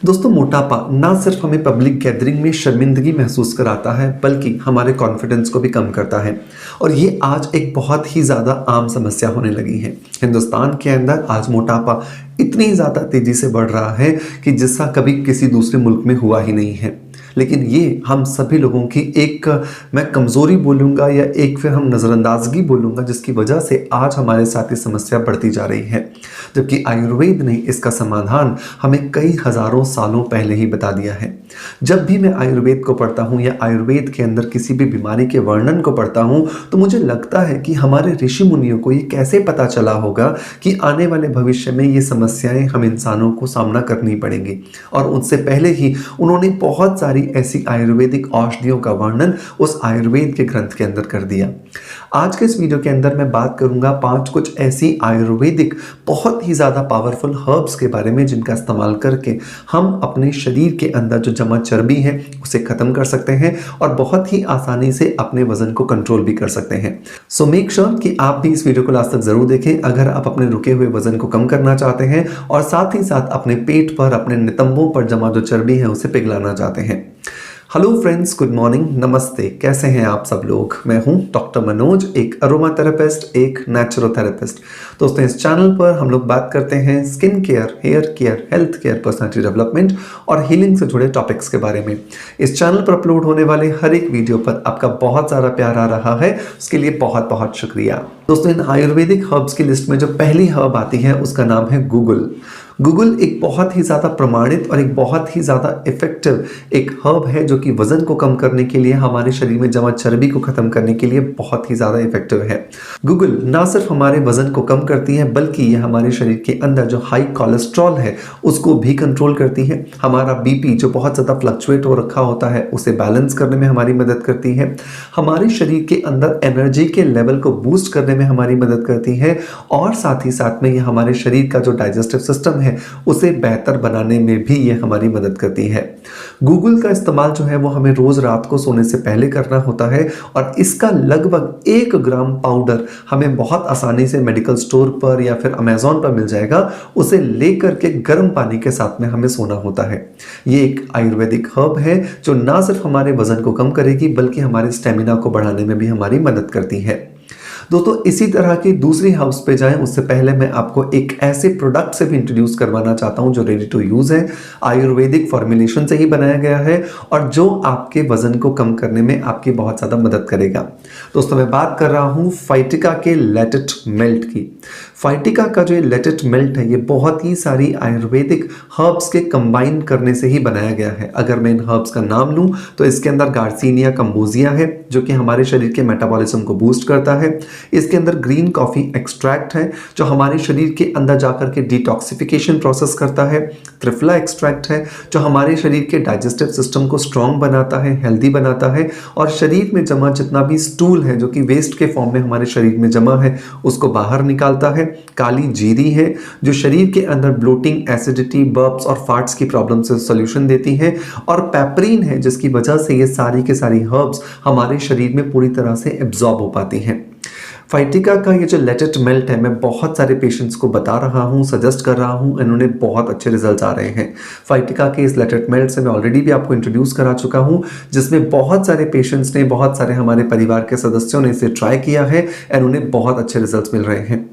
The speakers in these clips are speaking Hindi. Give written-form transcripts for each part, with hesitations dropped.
दोस्तों, मोटापा ना सिर्फ हमें पब्लिक गैदरिंग में शर्मिंदगी महसूस कराता है बल्कि हमारे कॉन्फिडेंस को भी कम करता है। और ये आज एक बहुत ही ज़्यादा आम समस्या होने लगी है। हिंदुस्तान के अंदर आज मोटापा इतनी ज़्यादा तेज़ी से बढ़ रहा है कि जिसका कभी किसी दूसरे मुल्क में हुआ ही नहीं है। लेकिन ये हम सभी लोगों की एक मैं कमज़ोरी बोलूँगा या एक फिर हम नज़रअंदाजगी बोलूँगा, जिसकी वजह से आज हमारे साथ ये समस्या बढ़ती जा रही है। जबकि आयुर्वेद ने इसका समाधान हमें कई हज़ारों सालों पहले ही बता दिया है। जब भी मैं आयुर्वेद को पढ़ता हूँ या आयुर्वेद के अंदर किसी भी बीमारी के वर्णन को पढ़ता हूँ तो मुझे लगता है कि हमारे ऋषि मुनियों को ये कैसे पता चला होगा कि आने वाले भविष्य में ये समस्याएं हम इंसानों को सामना करनी पड़ेंगी। और उससे पहले ही उन्होंने बहुत सारी ऐसी आयुर्वेदिक औषधियों का वर्णन उस आयुर्वेद के ग्रंथ के अंदर कर दिया। आज के इस वीडियो के अंदर मैं बात करूंगा 5 कुछ ऐसी आयुर्वेदिक बहुत ही ज़्यादा पावरफुल हर्ब्स के बारे में जिनका इस्तेमाल करके हम अपने शरीर के अंदर जो जमा चर्बी है उसे ख़त्म कर सकते हैं और बहुत ही आसानी से अपने वजन को कंट्रोल भी कर सकते हैं। सो मेक श्योर कि आप भी इस वीडियो को लास्ट तक ज़रूर देखें अगर आप अपने रुके हुए वजन को कम करना चाहते हैं और साथ ही साथ अपने पेट पर, अपने नितंबों पर जमा जो चर्बी है उसे पिघलाना चाहते हैं। हेलो फ्रेंड्स, गुड मॉर्निंग, नमस्ते। कैसे हैं आप सब लोग? मैं हूं डॉक्टर मनोज, एक अरोमा थेरेपिस्ट, एक नेचुरोथेरेपिस्ट। दोस्तों, इस चैनल पर हम लोग बात करते हैं skin care, hair care, health care, personality development और हीलिंग से जुड़े टॉपिक्स के बारे में। इस चैनल पर अपलोड होने वाले हर एक वीडियो पर आपका बहुत सारा प्यार आ रहा है, उसके लिए बहुत बहुत शुक्रिया। दोस्तों, इन आयुर्वेदिक हर्ब्स की लिस्ट में जो पहली हर्ब आती है उसका नाम है गूगल। गूगल एक बहुत ही ज़्यादा प्रमाणित और एक बहुत ही ज़्यादा इफेक्टिव एक हर्ब है जो कि वज़न को कम करने के लिए, हमारे शरीर में जमा चर्बी को ख़त्म करने के लिए बहुत ही ज़्यादा इफेक्टिव है। गूगल ना सिर्फ हमारे वज़न को कम करती है बल्कि ये हमारे शरीर के अंदर जो हाई कोलेस्ट्रॉल है उसको भी कंट्रोल करती है। हमारा बीपी जो बहुत ज़्यादा फ्लक्चुएट हो रखा होता है उसे बैलेंस करने में हमारी मदद करती है। हमारे शरीर के अंदर एनर्जी के लेवल को बूस्ट करने में हमारी मदद करती है और साथ ही साथ में ये हमारे शरीर का जो डाइजेस्टिव सिस्टम है उसे बेहतर बनाने में भी ये हमारी मदद करती है। गूगल का इस्तेमाल जो है वो हमें रोज रात को सोने से पहले करना होता है और इसका लगभग 1 ग्राम पाउडर हमें बहुत आसानी से मेडिकल स्टोर पर या फिर अमेज़न पर मिल जाएगा। उसे लेकर के गर्म पानी के साथ में हमें सोना होता है। ये एक आयुर्वेदिक हर्ब है जो ना सिर्फ हमारे वजन को कम करेगी बल्कि हमारे स्टेमिना को बढ़ाने में भी हमारी मदद करती है। दोस्तों, इसी तरह की दूसरी हर्ब्स पे जाएं उससे पहले मैं आपको एक ऐसे प्रोडक्ट से भी इंट्रोड्यूस करवाना चाहता हूं जो रेडी टू यूज़ है, आयुर्वेदिक फॉर्मुलेशन से ही बनाया गया है और जो आपके वजन को कम करने में आपकी बहुत ज़्यादा मदद करेगा। दोस्तों, मैं बात कर रहा हूं फाइटिका के लेट इट मेल्ट की। फाइटिका का जो लेट इट मेल्ट है ये बहुत ही सारी आयुर्वेदिक हर्ब्स के कंबाइन करने से ही बनाया गया है। अगर मैं इन हर्ब्स का नाम लूँ तो इसके अंदर गार्सिनिया कंबोजिया है जो कि हमारे शरीर के मेटाबॉलिज्म को बूस्ट करता है। इसके अंदर ग्रीन कॉफ़ी एक्सट्रैक्ट है जो हमारे शरीर के अंदर जाकर के डिटॉक्सिफिकेशन प्रोसेस करता है। त्रिफला एक्सट्रैक्ट है जो हमारे शरीर के डाइजेस्टिव सिस्टम को स्ट्रॉन्ग बनाता है, हेल्दी बनाता है और शरीर में जमा जितना भी स्टूल है जो कि वेस्ट के फॉर्म में हमारे शरीर में जमा है उसको बाहर निकालता है। काली जीरी है जो शरीर के अंदर ब्लोटिंग, एसिडिटी, बर्प्स और फार्ट्स की प्रॉब्लम से सॉल्यूशन देती है। और पेपरिन है जिसकी वजह से ये सारी के सारी हर्ब्स हमारे शरीर में पूरी तरह से एब्जॉर्ब हो पाती हैं। फाइटिका का ये जो लेट इट मेल्ट है मैं बहुत सारे पेशेंट्स को बता रहा हूँ, सजेस्ट कर रहा हूँ, इन्होंने बहुत अच्छे रिजल्ट्स आ रहे हैं। फाइटिका के इस लेट इट मेल्ट से मैं ऑलरेडी भी आपको इंट्रोड्यूस करा चुका हूँ जिसमें बहुत सारे पेशेंट्स ने, बहुत सारे हमारे परिवार के सदस्यों ने इसे ट्राई किया है और उन्हें बहुत अच्छे रिजल्ट्स मिल रहे हैं।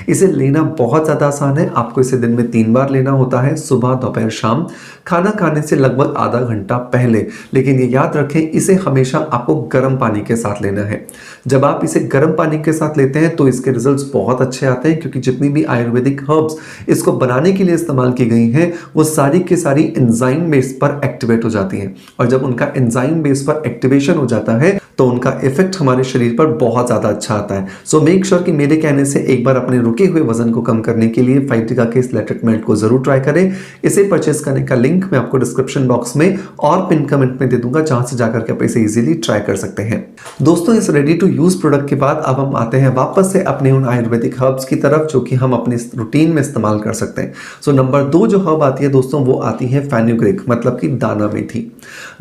इसे लेना बहुत ज़्यादा आसान है। आपको इसे दिन में 3 बार लेना होता है, सुबह, दोपहर, शाम, खाना खाने से लगभग आधा घंटा पहले। लेकिन ये याद रखें इसे हमेशा आपको गर्म पानी के साथ लेना है। जब आप इसे गर्म पानी के साथ लेते हैं तो इसके रिजल्ट्स बहुत अच्छे आते हैं क्योंकि जितनी भी आयुर्वेदिक हर्ब्स इसको बनाने के लिए इस्तेमाल की गई हैं वो सारी की सारी एंजाइम बेस पर एक्टिवेट हो जाती हैं और जब उनका एंजाइम बेस पर एक्टिवेशन हो जाता है तो उनका इफेक्ट हमारे शरीर पर बहुत ज़्यादा अच्छा आता है। सो मेक श्योर कि मेरे कहने से एक बार अपने रुके हुए वजन को कम करने के लिए फाइटिका के इस लेट इट मेल्ट को जरूर ट्राई करें। इसे परचेस करने का लिंक मैं आपको डिस्क्रिप्शन बॉक्स में और पिन कमेंट में दे दूंगा जहां से जाकर के आप इसे इजीली ट्राई कर सकते हैं। दोस्तों, इस रेडी टू यूज प्रोडक्ट के बाद अब हम आते हैं वापस से अपने उन आयुर्वेदिक हर्ब्स की तरफ जो कि हम अपने रूटीन में इस्तेमाल कर सकते हैं। सो नंबर 2 जो हर्ब आती है दोस्तों वो आती है फेनुग्रीक, मतलब कि दाना मेथी।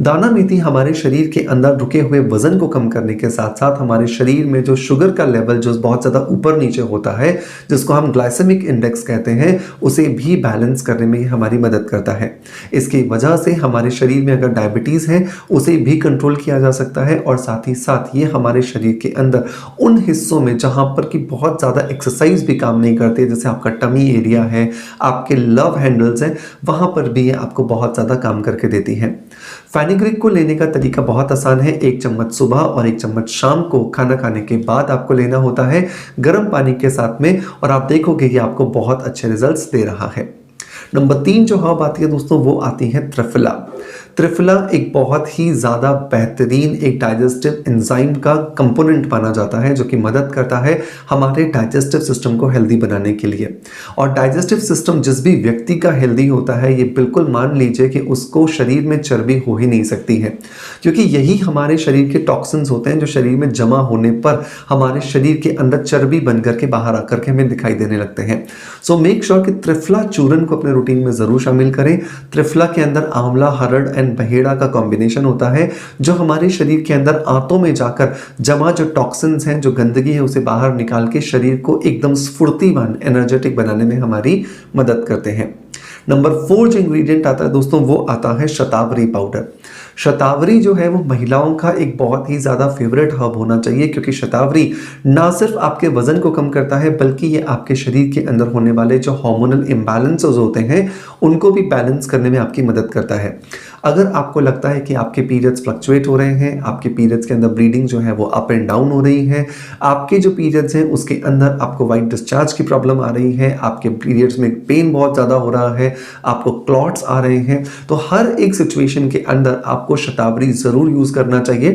दाना मेथी हमारे शरीर के अंदर रुके हुए वजन को कम करने के साथ साथ हमारे शरीर में जो शुगर का लेवल जो बहुत ज़्यादा ऊपर नीचे होता है जिसको हम ग्लाइसेमिक इंडेक्स कहते हैं, उसे भी बैलेंस करने में हमारी मदद करता है। इसकी वजह से हमारे शरीर में अगर डायबिटीज़ है उसे भी कंट्रोल किया जा सकता है, और साथ ही साथ ये हमारे शरीर के अंदर उन हिस्सों में जहाँ पर कि बहुत ज़्यादा एक्सरसाइज भी काम नहीं करते, जैसे आपका टमी एरिया है, आपके लव हैंडल्स हैं, वहाँ पर भी ये आपको बहुत ज़्यादा काम करके देती है। फेनुग्रीक को लेने का तरीका बहुत आसान है। 1 चम्मच सुबह और 1 चम्मच शाम को खाना खाने के बाद आपको लेना होता है गर्म पानी के साथ में, और आप देखोगे ये आपको बहुत अच्छे रिजल्ट्स दे रहा है। नंबर 3 जो हर्ब आती है दोस्तों, वो आती है त्रिफला। त्रिफला एक बहुत ही ज़्यादा बेहतरीन एक डाइजेस्टिव एंजाइम का कंपोनेंट माना जाता है, जो कि मदद करता है हमारे डाइजेस्टिव सिस्टम को हेल्दी बनाने के लिए। और डाइजेस्टिव सिस्टम जिस भी व्यक्ति का हेल्दी होता है, ये बिल्कुल मान लीजिए कि उसको शरीर में चर्बी हो ही नहीं सकती है, क्योंकि यही हमारे शरीर के टॉक्सिन्स होते हैं जो शरीर में जमा होने पर हमारे शरीर के अंदर चर्बी बन करके बाहर आकर के हमें दिखाई देने लगते हैं। सो मेक श्योर कि त्रिफला चूर्ण को अपने रूटीन में ज़रूर शामिल करें। त्रिफला के अंदर आंवला, हरड़ एंड बहेड़ा का कॉम्बिनेशन होता है, जो हमारे शरीर के अंदर आंतों में जाकर जमा जो टॉक्सिन्स हैं, जो गंदगी है, उसे बाहर निकाल के शरीर को एकदम स्फूर्तिवान, एनर्जेटिक बनाने में हमारी मदद करते हैं। नंबर 4 जो इंग्रेडिएंट आता है दोस्तों, वो आता है शतावरी पाउडर। शतावरी जो है वो महिलाओं का एक बहुत ही ज़्यादा फेवरेट हर्ब होना चाहिए, क्योंकि शतावरी ना सिर्फ आपके वजन को कम करता है, बल्कि ये आपके शरीर के अंदर होने वाले जो हार्मोनल इम्बैलेंसेस होते हैं उनको भी बैलेंस करने में आपकी मदद करता है। अगर आपको लगता है कि आपके पीरियड्स फ्लक्चुएट हो रहे हैं, आपके पीरियड्स के अंदर ब्लीडिंग जो है वो अप एंड डाउन हो रही है, आपके जो पीरियड्स हैं उसके अंदर आपको वाइट डिस्चार्ज की प्रॉब्लम आ रही है, आपके पीरियड्स में पेन बहुत ज़्यादा हो रहा है, आपको क्लॉट्स आ रहे हैं, तो हर एक सिचुएशन के अंदर आपको शतावरी ज़रूर यूज़ करना चाहिए।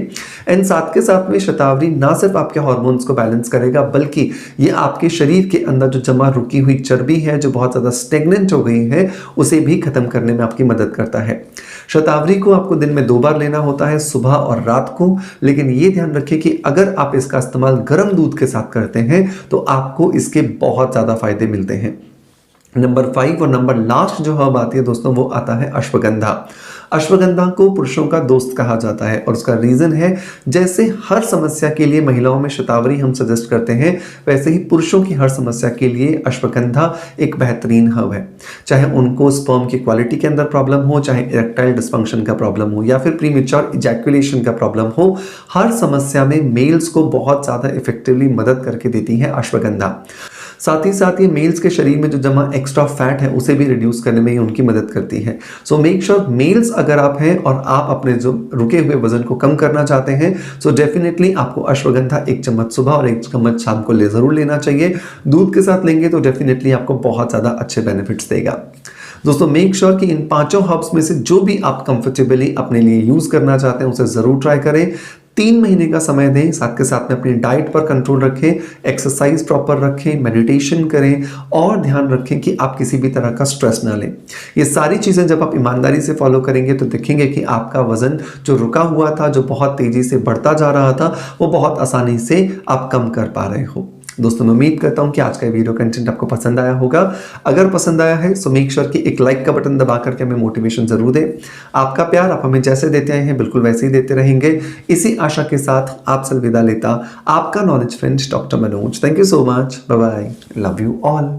एंड साथ के साथ में शतावरी ना सिर्फ आपके हार्मोन्स को बैलेंस करेगा, बल्कि ये आपके शरीर के अंदर जो जमा रुकी हुई चर्बी है, जो बहुत ज़्यादा स्टेगनेंट हो गई है, उसे भी खत्म करने में आपकी मदद करता है। शतावरी को आपको दिन में 2 बार लेना होता है, सुबह और रात को, लेकिन ये ध्यान रखिए कि अगर आप इसका इस्तेमाल गर्म दूध के साथ करते हैं तो आपको इसके बहुत ज़्यादा फायदे मिलते हैं। नंबर 5 और नंबर लास्ट जो हर्ब आती है दोस्तों, वो आता है अश्वगंधा। अश्वगंधा को पुरुषों का दोस्त कहा जाता है, और उसका रीज़न है, जैसे हर समस्या के लिए महिलाओं में शतावरी हम सजेस्ट करते हैं, वैसे ही पुरुषों की हर समस्या के लिए अश्वगंधा एक बेहतरीन हर्ब है। चाहे उनको स्पर्म की क्वालिटी के अंदर प्रॉब्लम हो, चाहे इरेक्टाइल डिस्फंक्शन का प्रॉब्लम हो, या फिर प्रीमेच्योर इजैकुलेशन का प्रॉब्लम हो, हर समस्या में मेल्स को बहुत ज़्यादा इफेक्टिवली मदद करके देती है अश्वगंधा। साथ ही साथ ये मेल्स के शरीर में जो जमा एक्स्ट्रा फैट है उसे भी रिड्यूस करने में ही उनकी मदद करती है। सो मेक श्योर मेल्स अगर आप हैं और आप अपने जो रुके हुए वजन को कम करना चाहते हैं, सो डेफिनेटली आपको अश्वगंधा 1 चम्मच सुबह और 1 चम्मच शाम को ज़रूर लेना चाहिए। दूध के साथ लेंगे तो डेफिनेटली आपको बहुत ज़्यादा अच्छे बेनिफिट्स देगा। दोस्तों मेक श्योर कि इन 5 हर्ब्स में से जो भी आप कंफर्टेबली अपने लिए यूज़ करना चाहते हैं उसे ज़रूर ट्राई करें। 3 महीने का समय दें, साथ के साथ में अपनी डाइट पर कंट्रोल रखें, एक्सरसाइज प्रॉपर रखें, मेडिटेशन करें, और ध्यान रखें कि आप किसी भी तरह का स्ट्रेस ना लें। ये सारी चीज़ें जब आप ईमानदारी से फॉलो करेंगे तो देखेंगे कि आपका वजन जो रुका हुआ था, जो बहुत तेज़ी से बढ़ता जा रहा था, वो बहुत आसानी से आप कम कर पा रहे हो। दोस्तों मैं उम्मीद करता हूं कि आज का वीडियो कंटेंट आपको पसंद आया होगा। अगर पसंद आया है सो मेक श्योर कि एक लाइक का बटन दबा करके हमें मोटिवेशन जरूर दें। आपका प्यार आप हमें जैसे देते आए हैं बिल्कुल वैसे ही देते रहेंगे। इसी आशा के साथ आपसे विदा लेता आपका knowledge friend doctor Manoj. Thank you so much. Bye bye. Love you all.